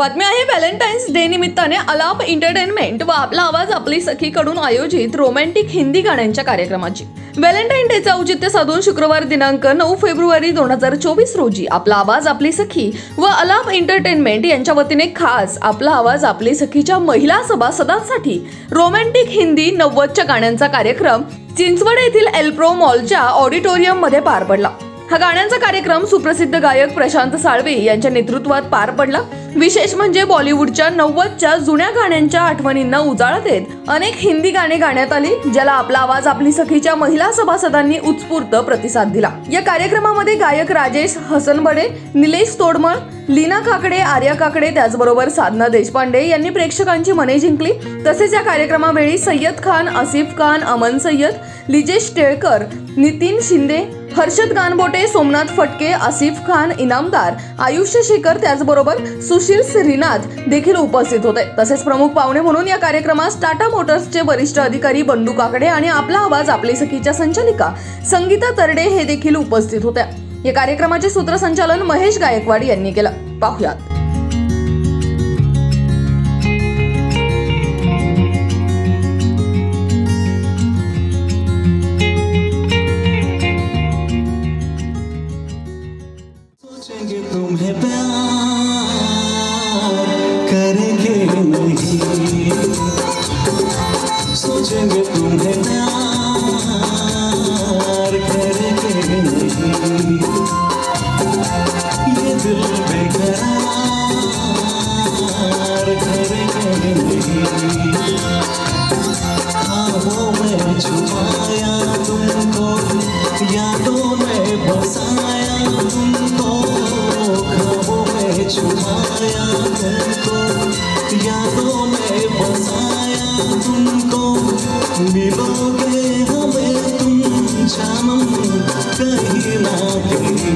बातमी आहे Valentine's day निमित्ताने अलाप एंटरटेनमेंट व आपला आवाज आपली सखी कडून आयोजित रोमॅन्टिक हिंदी गाण्यांच्या कार्यक्रमाची। व्हॅलेंटाईन डेचे औचित्य साधून शुक्रवार दिनांक 9 फेब्रुवारी 2024 रोजी आपला आवाज आपली सखी व अलाप एंटरटेनमेंट यांच्या वतीने खास आपला आवाज आपली सखीच्या महिला सभासदांसाठी रोमॅन्टिक हिंदी 90च्या गाण्यांचा कार्यक्रम चिंचवड येथील एल्प्रो मॉलच्या ऑडिटोरियम मध्ये पार पडला। हा गाण्यांचा कार्यक्रम सुप्रसिद्ध गायक प्रशांत साळवे यांच्या नेतृत्वात पार पडला। विशेष म्हणजे बॉलिवूडच्या 90च्या जुन्या गाण्यांच्या आठवणींना उजाळा देत अनेक हिंदी गाणी गाण्यात आली, ज्याला आपला आवाज आपली सखीच्या महिला सभासदांनी उत्स्फूर्त प्रतिसाद दिला। या कार्यक्रमामध्ये गायक राजेश हसनबडे, निलेश तोडमळ, लीना काकडे, आर्या काकडे त्याचबरोबर साधना देशपांडे यांनी प्रेक्षकांची मने जिंकली। तसेच या कार्यक्रमावेळी सय्यद खान, आसिफ खान, अमन सय्यद, लिजेश टिळकर, नितीन शिंदे, हर्षद गानबोटे, सोमनाथ फटके, आसिफ खान, इनामदार, आयुष्य शेखर त्याचबरोबर सुशील श्रीनाथ देखील उपस्थित होते। तसेच प्रमुख पाहुणे म्हणून या कार्यक्रमास टाटा मोटर्सचे वरिष्ठ अधिकारी बंडू काकडे आणि आपला आवाज आपली सखीच्या संचालिका संगीता तरडे हे देखील उपस्थित होत्या। या कार्यक्रमाचे सूत्रसंचालन महेश गायकवाड यांनी केलं। पाहुयात। तुम्हें प्यार करेंगे नहीं, सोचेंगे तुम्हें प्यार करेंगे नहीं, ये दिल बेकरार करेंगे नहीं। ख्वाबों में छुपाया तुमको, यादों में बसाया तुमको, ख्वाबों में छुपाया तुमको, यादों में बसाया तुमको, मिलोगे हमें तुम जानम कहीं ना कहीं,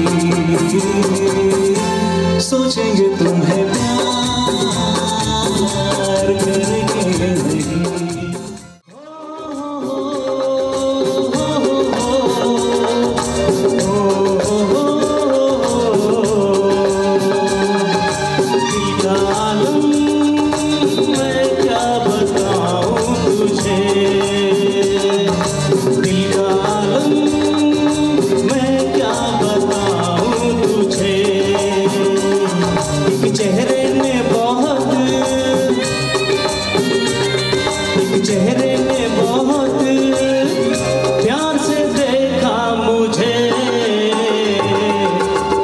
सोचेंगे तुम्हें प्यार करेंगे नहीं। चेहरे ने बहुत प्यार से देखा मुझे,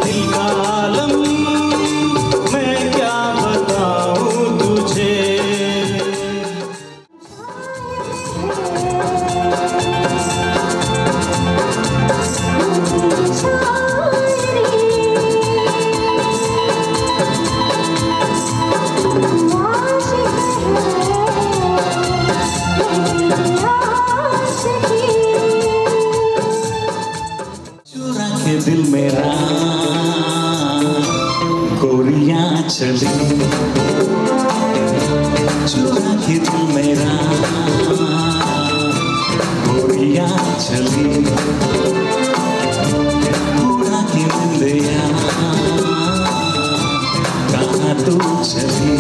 दिल का आलम मैं क्या बताऊं तुझे। दिल मेरा गोरियां चली, चुरा के दिल मेरा गोरियां चली, उड़ा के निंदिया कहाँ तू चली।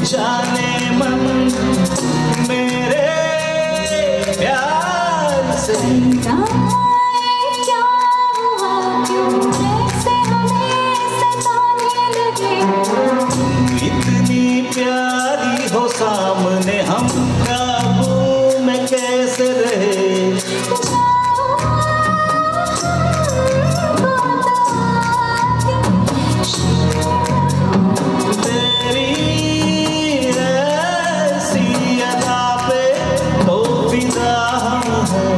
जाने मन मेरे प्यार से। क्या हुआ क्यों जैसे हमें सताने लगे। इतनी प्यारी हो सामने हम काबू में कैसे रहे। तेरी ऐसी अदा पे तो फिदा हम हैं।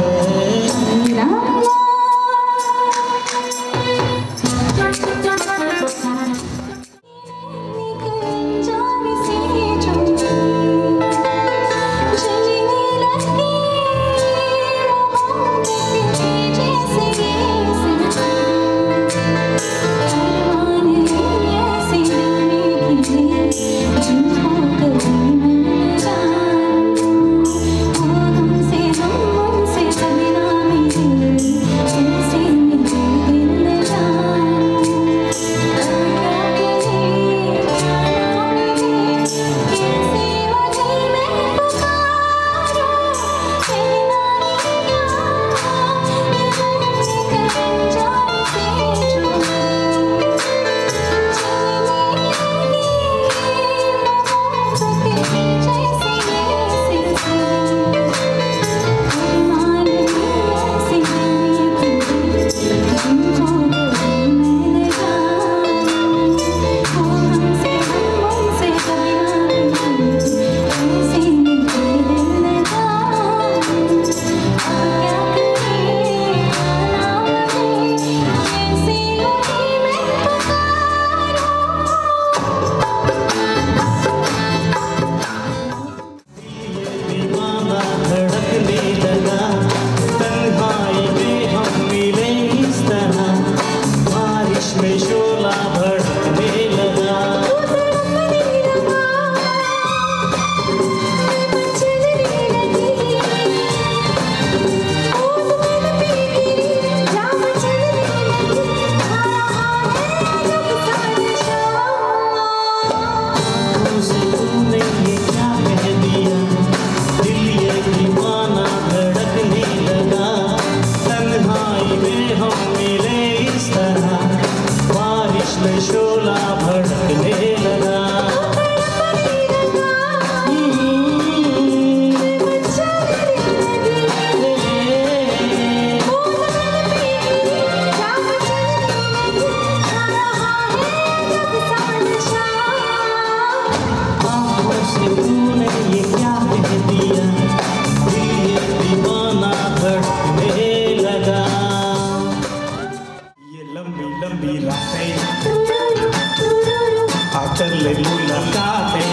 कर ले मुलाकातें,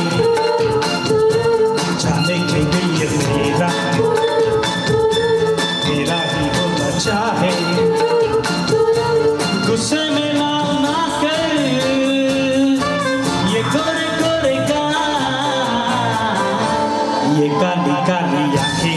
जाने के दिल ये मेरा ही होना चाहे। गुस्से में लाल ना कर ये गोरे गोरे का, ये काली काली आंखें